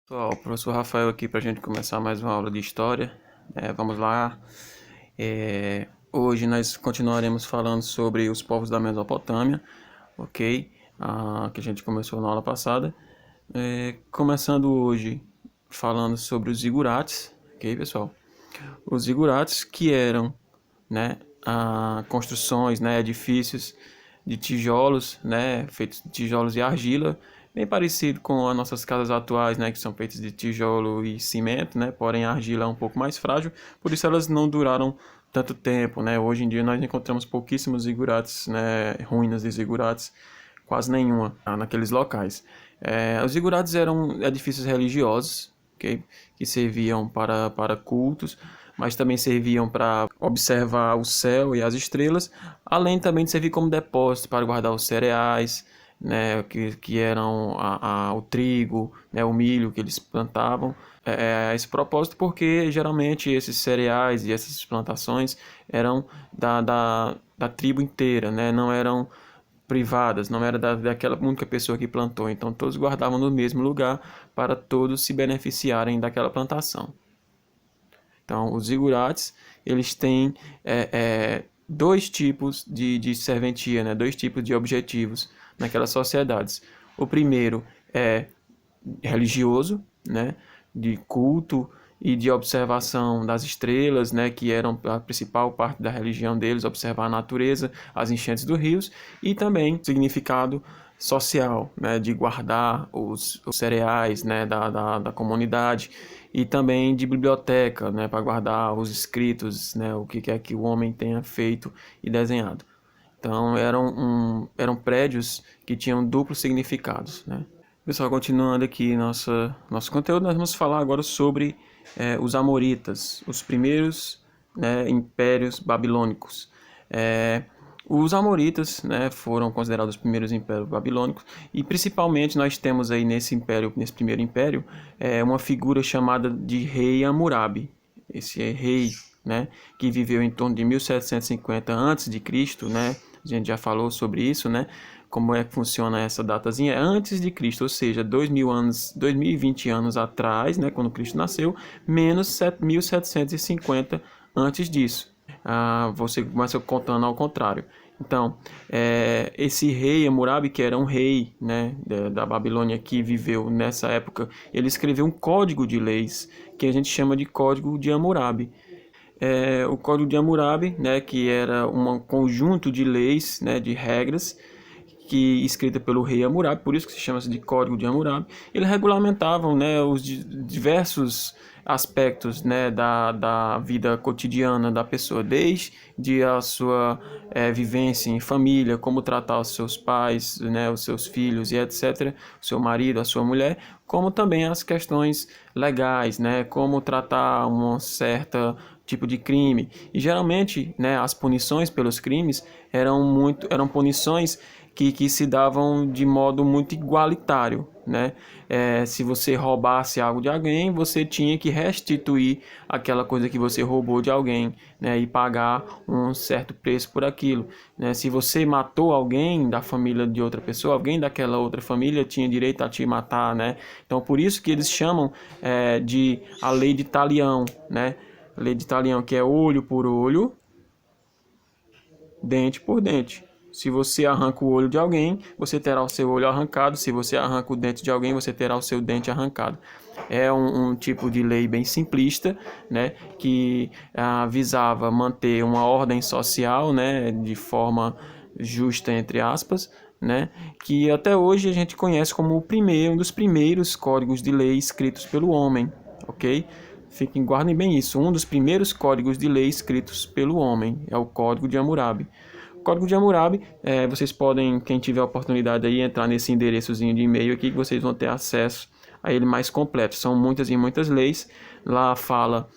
Pessoal, o professor Rafael aqui para a gente começar mais uma aula de história. Vamos lá. Hoje nós continuaremos falando sobre os povos da Mesopotâmia, ok? Que a gente começou na aula passada. Começando hoje falando sobre os zigurates, ok, pessoal? Os zigurates que eram, né, construções, né, edifícios de tijolos, né, feitos de tijolos e argila, bem parecido com as nossas casas atuais, né, que são feitas de tijolo e cimento, né, porém a argila é um pouco mais frágil, por isso elas não duraram tanto tempo, né. Hoje em dia nós encontramos pouquíssimos zigurates, né, ruínas de zigurates, quase nenhuma naqueles locais. Os zigurates eram edifícios religiosos, okay, que serviam para cultos, mas também serviam para observar o céu e as estrelas, além também de servir como depósito para guardar os cereais, né, que eram o trigo, né, o milho que eles plantavam. A esse propósito, porque geralmente esses cereais e essas plantações eram da tribo inteira, né, não eram privadas, não era daquela única pessoa que plantou, então todos guardavam no mesmo lugar para todos se beneficiarem daquela plantação. Então, os zigurates, eles têm dois tipos de serventia, né? Dois tipos de objetivos naquelas sociedades. O primeiro é religioso, né? De culto e de observação das estrelas, né? Que eram a principal parte da religião deles, observar a natureza, as enchentes dos rios, e também significado social, né, de guardar os cereais, né, da comunidade, e também de biblioteca, né, para guardar os escritos, né, o que é que o homem tenha feito e desenhado. Então eram prédios que tinham duplos significados, né. Pessoal, continuando aqui nosso conteúdo, nós vamos falar agora sobre os amoritas, os primeiros, né, impérios babilônicos. Os amoritas, né, foram considerados os primeiros impérios babilônicos, e principalmente nós temos aí nesse primeiro império, uma figura chamada de rei Hammurabi. Esse rei, né, que viveu em torno de 1750 a.C., né, a gente já falou sobre isso, né, como é que funciona essa datazinha, é antes de Cristo, ou seja, 2000 anos, 2020 anos atrás, né, quando Cristo nasceu, menos 1750 antes disso. Você começa contando ao contrário. Então, esse rei Hammurabi, que era um rei, né, da Babilônia, que viveu nessa época, ele escreveu um código de leis que a gente chama de Código de Hammurabi. O Código de Hammurabi, né, que era um conjunto de leis, né, de regras, que escrita pelo rei Hammurabi, por isso que se chama de Código de Hammurabi. Eles regulamentavam, né, os diversos aspectos, né, da vida cotidiana da pessoa, desde a sua vivência em família, como tratar os seus pais, né, os seus filhos e etc., o seu marido, a sua mulher, como também as questões legais, né, como tratar um certo tipo de crime. E geralmente, né, as punições pelos crimes eram punições que se davam de modo muito igualitário, né? Se você roubasse algo de alguém, você tinha que restituir aquela coisa que você roubou de alguém, né? E pagar um certo preço por aquilo, né? Se você matou alguém da família de outra pessoa, alguém daquela outra família tinha direito a te matar, né? Então, por isso que eles chamam de a lei de Talião, né? A lei de Talião, que é olho por olho, dente por dente. Se você arranca o olho de alguém, você terá o seu olho arrancado. Se você arranca o dente de alguém, você terá o seu dente arrancado. É um tipo de lei bem simplista, né, que visava manter uma ordem social, né, de forma justa, entre aspas, né, que até hoje a gente conhece como um dos primeiros códigos de lei escritos pelo homem, ok? Guardem bem isso. Um dos primeiros códigos de lei escritos pelo homem é o Código de Hammurabi. O Código de Hammurabi, vocês podem, quem tiver a oportunidade aí, entrar nesse endereçozinho de e-mail aqui que vocês vão ter acesso a ele mais completo. São muitas e muitas leis. Lá fala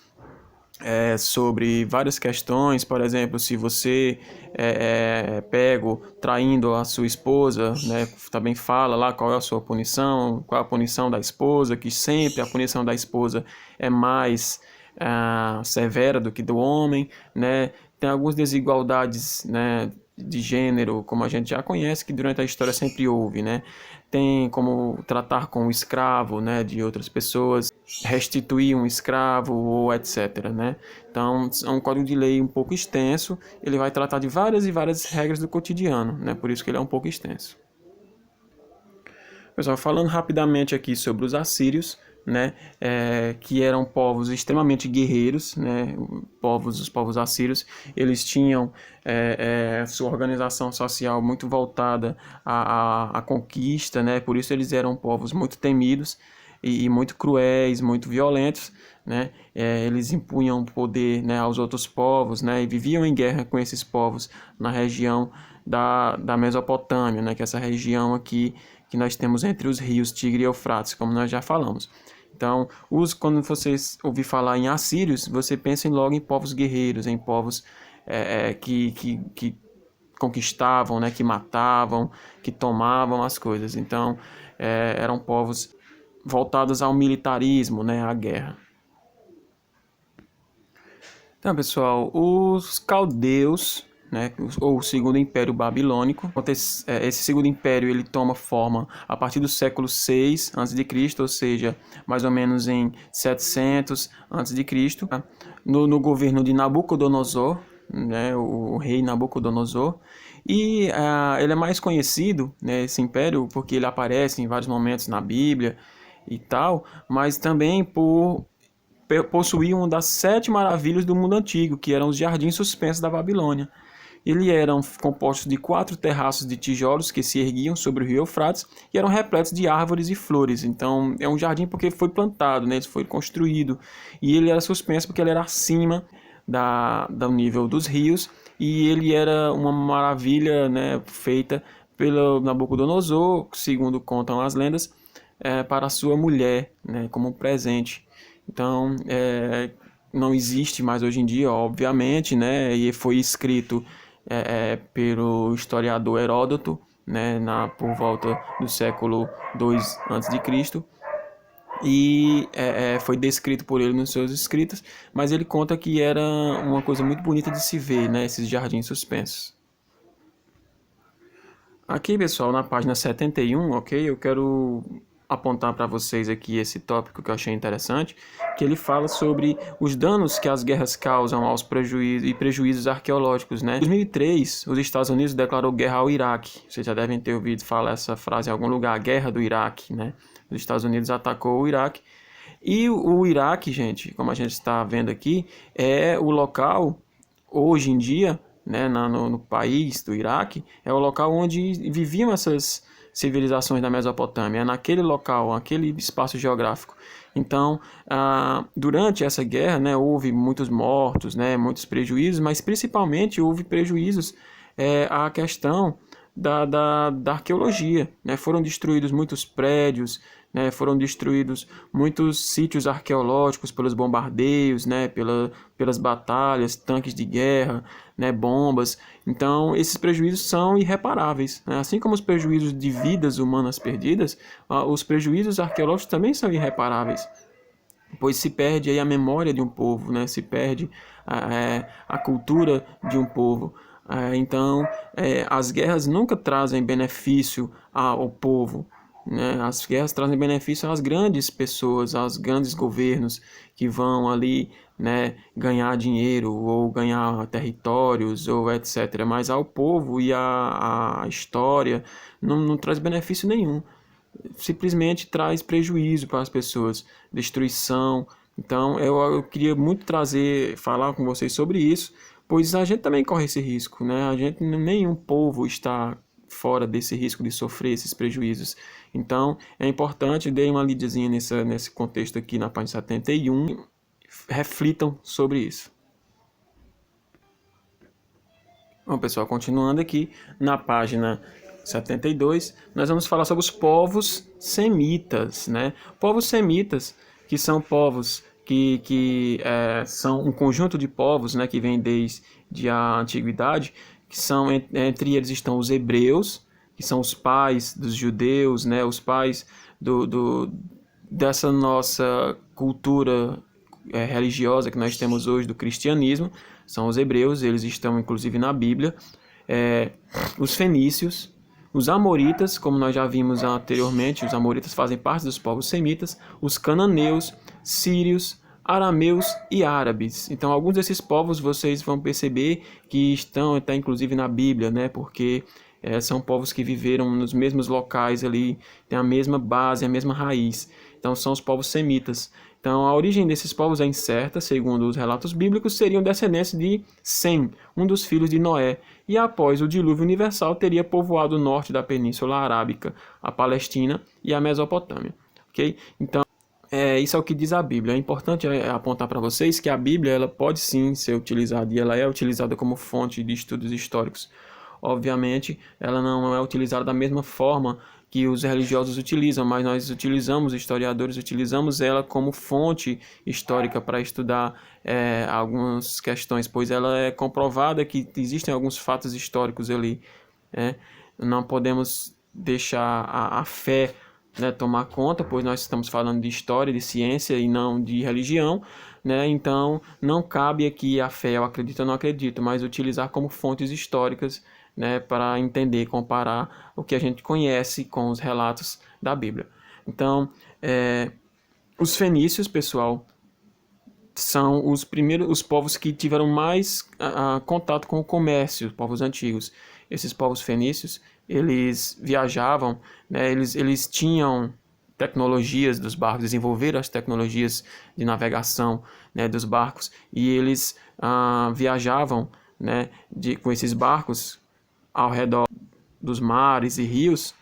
sobre várias questões, por exemplo, se você é pego traindo a sua esposa, né, também fala lá qual é a sua punição, qual é a punição da esposa, que sempre a punição da esposa é mais severa do que do homem, né? Tem algumas desigualdades, né, de gênero, como a gente já conhece, que durante a história sempre houve, né? tem como tratar com o escravo, né, de outras pessoas, restituir um escravo ou etc, né? Então, é um código de lei um pouco extenso, ele vai tratar de várias e várias regras do cotidiano, né? Por isso que ele é um pouco extenso. Pessoal, falando rapidamente aqui sobre os assírios, né, que eram povos extremamente guerreiros, né, os povos assírios, eles tinham sua organização social muito voltada à conquista, né, por isso eles eram povos muito temidos e muito cruéis, muito violentos, né, eles impunham poder, né, aos outros povos, né, e viviam em guerra com esses povos na região da Mesopotâmia, né, que é essa região aqui que nós temos entre os rios Tigre e Eufrates, como nós já falamos. Então, quando vocês ouvir falar em assírios, você pensa logo em povos guerreiros, em povos que conquistavam, né, que matavam, que tomavam as coisas. Então, eram povos voltados ao militarismo, né, à guerra. Então, pessoal, os caldeus, né, ou o Segundo Império Babilônico. Esse Segundo Império ele toma forma a partir do século 6 a.C., ou seja, mais ou menos em 700 a.C., no governo de Nabucodonosor, né, o rei Nabucodonosor. E ele é mais conhecido, né, esse império, porque ele aparece em vários momentos na Bíblia e tal, mas também por possuía uma das 7 maravilhas do mundo antigo, que eram os jardins suspensos da Babilônia. Eles eram compostos de 4 terraços de tijolos que se erguiam sobre o rio Eufrates e eram repletos de árvores e flores. Então, é um jardim porque foi plantado, né? Ele foi construído. E ele era suspenso porque ele era acima do nível dos rios. E ele era uma maravilha, né, feita pelo Nabucodonosor, segundo contam as lendas, para a sua mulher, né, como um presente. Então, não existe mais hoje em dia, obviamente, né? E foi escrito pelo historiador Heródoto, né? Por volta do século II a.C. E foi descrito por ele nos seus escritos, mas ele conta que era uma coisa muito bonita de se ver, né? Esses jardins suspensos. Aqui, pessoal, na página 71, ok? Eu quero apontar para vocês aqui esse tópico que eu achei interessante, que ele fala sobre os danos que as guerras causam aos prejuízos arqueológicos, né? Em 2003, os Estados Unidos declarou guerra ao Iraque. Vocês já devem ter ouvido falar essa frase em algum lugar, a guerra do Iraque, né? Os Estados Unidos atacou o Iraque. E o Iraque, gente, como a gente está vendo aqui, é o local, hoje em dia, né, no país do Iraque, é o local onde viviam essas civilizações da Mesopotâmia, naquele local, aquele espaço geográfico. Então, durante essa guerra, né, houve muitos mortos, né, muitos prejuízos, mas principalmente houve prejuízos à questão da arqueologia, né? Foram destruídos muitos prédios, né? Foram destruídos muitos sítios arqueológicos pelos bombardeios, né? Pelas batalhas, tanques de guerra, né? Bombas. Então, esses prejuízos são irreparáveis, né? Assim como os prejuízos de vidas humanas perdidas, os prejuízos arqueológicos também são irreparáveis, pois se perde aí a memória de um povo, né? Se perde a cultura de um povo. Então, as guerras nunca trazem benefício ao povo, né? As guerras trazem benefício às grandes pessoas, aos grandes governos que vão ali, né, ganhar dinheiro ou ganhar territórios ou etc. Mas ao povo e à história não traz benefício nenhum. Simplesmente traz prejuízo para as pessoas, destruição. Então, eu queria muito falar com vocês sobre isso, pois a gente também corre esse risco, né? Nenhum povo está fora desse risco de sofrer esses prejuízos. Então, é importante, dei uma lidazinha nesse contexto aqui na página 71, reflitam sobre isso. Bom, pessoal, continuando aqui na página 72, nós vamos falar sobre os povos semitas, né? Povos semitas, que são povos que são um conjunto de povos, né, que vem desde a antiguidade, que são, entre eles estão os hebreus, que são os pais dos judeus, né, os pais dessa nossa cultura religiosa que nós temos hoje do cristianismo, são os hebreus, eles estão inclusive na Bíblia, os fenícios, os amoritas, como nós já vimos anteriormente, os amoritas fazem parte dos povos semitas, os cananeus, sírios, arameus e árabes. Então, alguns desses povos vocês vão perceber que estão até inclusive na Bíblia, né? Porque são povos que viveram nos mesmos locais ali, têm a mesma base, a mesma raiz. Então, são os povos semitas. Então, a origem desses povos é incerta, segundo os relatos bíblicos, seriam descendentes de Sem, um dos filhos de Noé, e após o dilúvio universal teria povoado o norte da Península Arábica, a Palestina e a Mesopotâmia. Ok? Então, isso é o que diz a Bíblia. É importante apontar para vocês que a Bíblia ela pode sim ser utilizada, e ela é utilizada como fonte de estudos históricos. Obviamente, ela não é utilizada da mesma forma que os religiosos utilizam, mas nós utilizamos, historiadores utilizamos ela como fonte histórica para estudar algumas questões, pois ela é comprovada que existem alguns fatos históricos ali. Não podemos deixar a fé, né, tomar conta, pois nós estamos falando de história, de ciência e não de religião, né? Então não cabe aqui a fé, eu acredito ou não acredito, mas utilizar como fontes históricas, né, para entender, comparar o que a gente conhece com os relatos da Bíblia. Então, os fenícios, pessoal, são os povos que tiveram mais contato com o comércio, os povos antigos. Esses povos fenícios, eles viajavam, né, eles tinham tecnologias dos barcos, desenvolveram as tecnologias de navegação, né, dos barcos, e eles viajavam, né, com esses barcos ao redor dos mares e rios,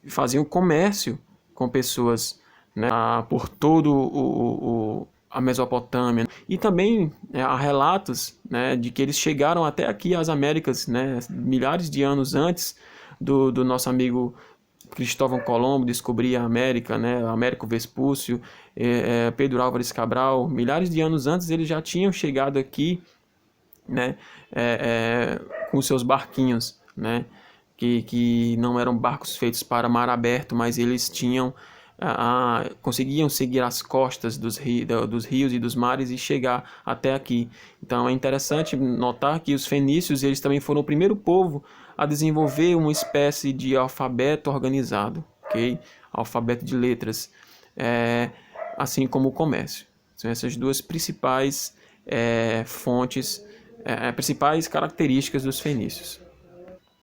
faziam comércio com pessoas, né, por todo a Mesopotâmia. E também há relatos, né, de que eles chegaram até aqui às Américas, né, milhares de anos antes do nosso amigo Cristóvão Colombo descobrir a América, né, Américo Vespúcio, Pedro Álvares Cabral. Milhares de anos antes eles já tinham chegado aqui, né, com seus barquinhos, né, que não eram barcos feitos para mar aberto, mas eles tinham conseguiam seguir as costas dos rios e dos mares e chegar até aqui. Então é interessante notar que os fenícios eles também foram o primeiro povo a desenvolver uma espécie de alfabeto organizado, ok? Alfabeto de letras, assim como o comércio. São essas duas principais fontes, principais características dos fenícios.